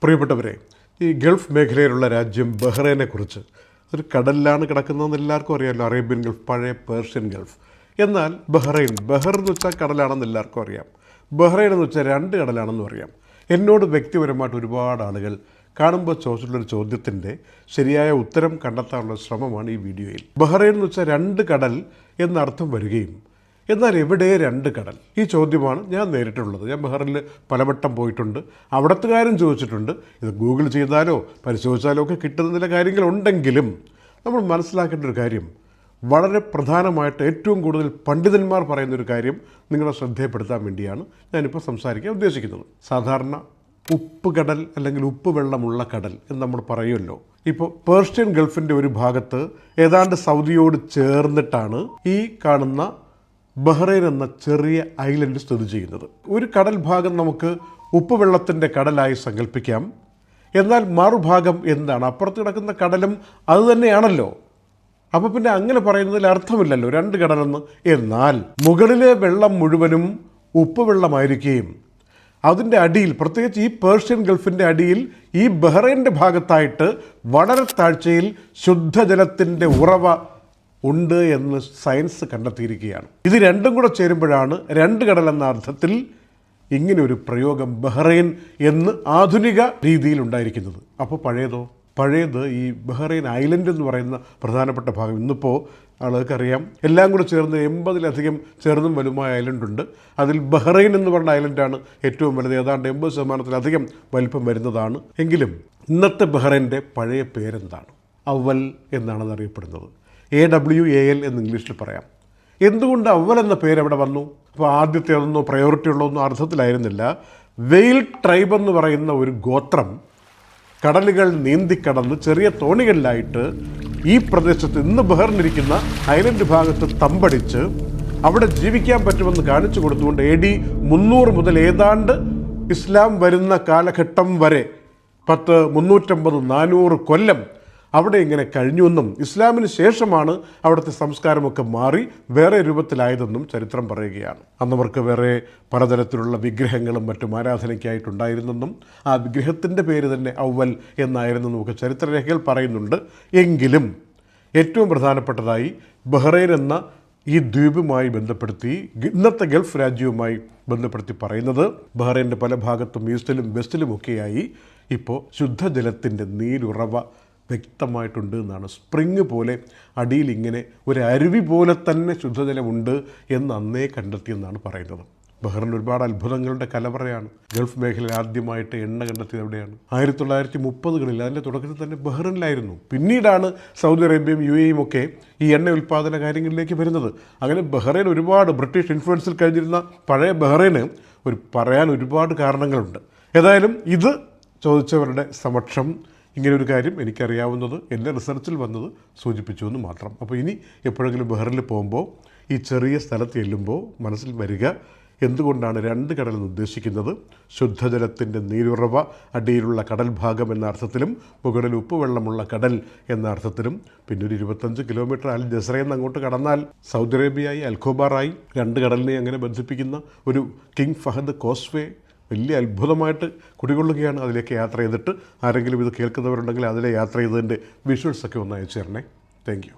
പ്രിയപ്പെട്ടവരെ, ഈ ഗൾഫ് മേഖലയിലുള്ള രാജ്യം ബഹ്റൈനെക്കുറിച്ച് ഒരു കടലിലാണ് കിടക്കുന്നതെന്ന് എല്ലാവർക്കും അറിയാമല്ലോ. അറേബ്യൻ ഗൾഫ്, പഴയ പേർഷ്യൻ ഗൾഫ്. എന്നാൽ ബഹ്റൈൻ എന്ന് വെച്ചാൽ കടലാണെന്ന് എല്ലാവർക്കും അറിയാം. ബഹ്റൈൻ എന്ന് വെച്ചാൽ രണ്ട് കടലാണെന്നും അറിയാം. എന്നോട് വ്യക്തിപരമായിട്ട് ഒരുപാട് ആളുകൾ കാണുമ്പോൾ ചോദിച്ചിട്ടുള്ളൊരു ചോദ്യത്തിൻ്റെ ശരിയായ ഉത്തരം കണ്ടെത്താനുള്ള ശ്രമമാണ് ഈ വീഡിയോയിൽ. ബഹ്റൈൻ എന്ന് വെച്ചാൽ രണ്ട് കടൽ എന്നർത്ഥം വരികയും എന്നാൽ എവിടെ രണ്ട് കടൽ, ഈ ചോദ്യമാണ് ഞാൻ നേരിട്ടുള്ളത്. ഞാൻ ബഹ്റൈനിൽ പലവട്ടം പോയിട്ടുണ്ട്. അവിടത്തുകാരും ചോദിച്ചിട്ടുണ്ട്. ഇത് ഗൂഗിൾ ചെയ്താലോ പരിശോധിച്ചാലോ ഒക്കെ കിട്ടുന്ന ചില കാര്യങ്ങളുണ്ടെങ്കിലും നമ്മൾ മനസ്സിലാക്കേണ്ട ഒരു കാര്യം, വളരെ പ്രധാനമായിട്ട് ഏറ്റവും കൂടുതൽ പണ്ഡിതന്മാർ പറയുന്നൊരു കാര്യം നിങ്ങളെ ശ്രദ്ധയപ്പെടുത്താൻ വേണ്ടിയാണ് ഞാനിപ്പോൾ സംസാരിക്കാൻ ഉദ്ദേശിക്കുന്നത്. സാധാരണ ഉപ്പ് കടൽ അല്ലെങ്കിൽ ഉപ്പ് വെള്ളമുള്ള കടൽ എന്ന് നമ്മൾ പറയുമല്ലോ. ഇപ്പോൾ പേർഷ്യൻ ഗൾഫിൻ്റെ ഒരു ഭാഗത്ത് ഏതാണ്ട് സൗദിയോട് ചേർന്നിട്ടാണ് ഈ കാണുന്ന ബഹ്റൈൻ എന്ന ചെറിയ ഐലൻഡ് സ്ഥിതി ചെയ്യുന്നത്. ഒരു കടൽ ഭാഗം നമുക്ക് ഉപ്പുവെള്ളത്തിൻ്റെ കടലായി സങ്കല്പിക്കാം. എന്നാൽ മറുഭാഗം എന്താണ്? അപ്പുറത്ത് കിടക്കുന്ന കടലും അത് തന്നെയാണല്ലോ. അപ്പോൾ പിന്നെ അങ്ങനെ പറയുന്നതിൽ അർത്ഥമില്ലല്ലോ രണ്ട് കടലെന്ന്. എന്നാൽ മുകളിലെ വെള്ളം മുഴുവനും ഉപ്പുവെള്ളമായിരിക്കുകയും അതിൻ്റെ അടിയിൽ, പ്രത്യേകിച്ച് ഈ പേർഷ്യൻ ഗൾഫിൻ്റെ അടിയിൽ ഈ ബഹ്റൈൻ്റെ ഭാഗത്തായിട്ട് വളരെ താഴ്ചയിൽ ശുദ്ധജലത്തിൻ്റെ ഉറവ ഉണ്ട് എന്ന് സയൻസ് കണ്ടെത്തിയിരിക്കുകയാണ്. ഇത് രണ്ടും കൂടെ ചേരുമ്പോഴാണ് രണ്ട് കടൽ എന്ന അർത്ഥത്തിൽ ഇങ്ങനെ ഒരു പ്രയോഗം ബഹ്റൈൻ എന്ന് ആധുനിക രീതിയിൽ ഉണ്ടായിരിക്കുന്നത്. അപ്പോൾ പഴയത് ഈ ബഹ്റൈൻ ഐലൻഡ് എന്ന് പറയുന്ന പ്രധാനപ്പെട്ട ഭാഗം. ഇന്നിപ്പോൾ ആളുകൾക്കറിയാം, എല്ലാം കൂടെ ചേർന്ന് 80-ലധികം ചെറുതും വലുതുമായ ഐലൻഡുണ്ട്. അതിൽ ബഹ്റൈൻ എന്ന് പറഞ്ഞ ഐലൻഡാണ് ഏറ്റവും വലുത്. ഏതാണ്ട് 80%-ലധികം വലിപ്പം വരുന്നതാണ്. എങ്കിലും ഇന്നത്തെ ബഹ്റൈൻ്റെ പഴയ പേരെന്താണ്? അവൽ എന്നാണ് അത് അറിയപ്പെടുന്നത്. AWAL എന്ന് ഇംഗ്ലീഷിൽ പറയാം. എന്തുകൊണ്ട് അവൽ എന്ന പേര് അവിടെ വന്നു? അപ്പോൾ ആദ്യത്തെ അതൊന്നോ പ്രയോറിറ്റി ഉള്ളതൊന്നും അർത്ഥത്തിലായിരുന്നില്ല. വെയിൽ ട്രൈബ് എന്ന് പറയുന്ന ഒരു ഗോത്രം കടലുകൾ നീന്തിക്കടന്ന് ചെറിയ തോണികളിലായിട്ട് ഈ പ്രദേശത്ത് ഇന്ന് ബഹ്റിനിരിക്കുന്ന ഐലൻഡ് ഭാഗത്ത് തമ്പടിച്ച് അവിടെ ജീവിക്കാൻ പറ്റുമെന്ന് കാണിച്ചു കൊടുത്തുകൊണ്ട് AD 300 മുതൽ ഏതാണ്ട് ഇസ്ലാം വരുന്ന കാലഘട്ടം വരെ 350-400 കൊല്ലം അവിടെ ഇങ്ങനെ കഴിഞ്ഞുവെന്നും ഇസ്ലാമിന് ശേഷമാണ് അവിടുത്തെ സംസ്കാരമൊക്കെ മാറി വേറെ രൂപത്തിലായതെന്നും ചരിത്രം പറയുകയാണ്. അന്നവർക്ക് വേറെ പലതരത്തിലുള്ള വിഗ്രഹങ്ങളും മറ്റും ആരാധനയ്ക്കായിട്ടുണ്ടായിരുന്നെന്നും ആ വിഗ്രഹത്തിൻ്റെ പേര് തന്നെ അവൽ എന്നായിരുന്നെന്നും ഒക്കെ ചരിത്രരേഖകൾ പറയുന്നുണ്ട്. എങ്കിലും ഏറ്റവും പ്രധാനപ്പെട്ടതായി ബഹ്റൈൻ എന്ന ഈ ദ്വീപുമായി ബന്ധപ്പെടുത്തി, ഇന്നത്തെ ഗൾഫ് രാജ്യവുമായി ബന്ധപ്പെടുത്തി പറയുന്നത്, ബഹ്റൈൻ്റെ പല ഭാഗത്തും ഈസ്റ്റിലും വെസ്റ്റിലുമൊക്കെയായി ഇപ്പോൾ ശുദ്ധജലത്തിൻ്റെ നീരുറവ വ്യക്തമായിട്ടുണ്ട് എന്നാണ്. സ്പ്രിങ് പോലെ അടിയിൽ ഇങ്ങനെ ഒരു അരുവി പോലെ തന്നെ ശുദ്ധജലമുണ്ട് എന്ന് അന്നേ കണ്ടെത്തിയെന്നാണ് പറയുന്നത്. ബഹ്റൈൻ ഒരുപാട് അത്ഭുതങ്ങളുടെ കലവറയാണ്. ഗൾഫ് മേഖലയിൽ ആദ്യമായിട്ട് എണ്ണ കണ്ടെത്തിയത് എവിടെയാണ്? 1930-കളിൽ. അതിൻ്റെ തുടക്കത്തിൽ തന്നെ ബഹ്റൈനിലായിരുന്നു. പിന്നീടാണ് സൗദി അറേബ്യയും UAEയും ഒക്കെ ഈ എണ്ണ ഉൽപ്പാദന കാര്യങ്ങളിലേക്ക് വരുന്നത്. അങ്ങനെ ബഹ്റൈൻ ഒരുപാട് ബ്രിട്ടീഷ് ഇൻഫ്ലുവൻസിൽ കഴിഞ്ഞിരുന്ന പഴയ ബഹ്റൈന് പറയാൻ ഒരുപാട് കാരണങ്ങളുണ്ട്. ഏതായാലും ഇത് ചോദിച്ചവരുടെ സമക്ഷം ഇങ്ങനെ ഒരു കാര്യം എനിക്കറിയാവുന്നത്, എൻ്റെ റിസർച്ചിൽ വന്നത് സൂചിപ്പിച്ചു എന്ന് മാത്രം. അപ്പോൾ ഇനി എപ്പോഴെങ്കിലും ബഹ്റൈനിൽ പോകുമ്പോൾ ഈ ചെറിയ സ്ഥലത്ത് ചെല്ലുമ്പോൾ മനസ്സിൽ വരിക, എന്തുകൊണ്ടാണ് രണ്ട് കടലെന്ന് ഉദ്ദേശിക്കുന്നത്? ശുദ്ധജലത്തിൻ്റെ നീരുറവ അടിയിലുള്ള കടൽ ഭാഗം എന്ന അർത്ഥത്തിലും മുകളിൽ ഉപ്പുവെള്ളമുള്ള കടൽ എന്ന അർത്ഥത്തിലും. പിന്നെ ഒരു 25 കിലോമീറ്റർ അൽ ജസ്രയിൽ അങ്ങോട്ട് കടന്നാൽ സൗദി അറേബ്യയായി, അൽഖോബാറായി രണ്ട് കടലിനെ അങ്ങനെ ബന്ധിപ്പിക്കുന്ന ഒരു കിങ് ഫഹദ് കോസ്വേ വലിയ അത്ഭുതമായിട്ട് കുടികൊള്ളുകയാണ്. അതിലേക്ക് യാത്ര ചെയ്തിട്ട് ആരെങ്കിലും ഇത് കേൾക്കുന്നവരുണ്ടെങ്കിൽ അതിലെ യാത്ര ചെയ്തതിൻ്റെ വിഷ്വൽസൊക്കെ ഒന്ന് അയച്ചു തരണേ. Thank you.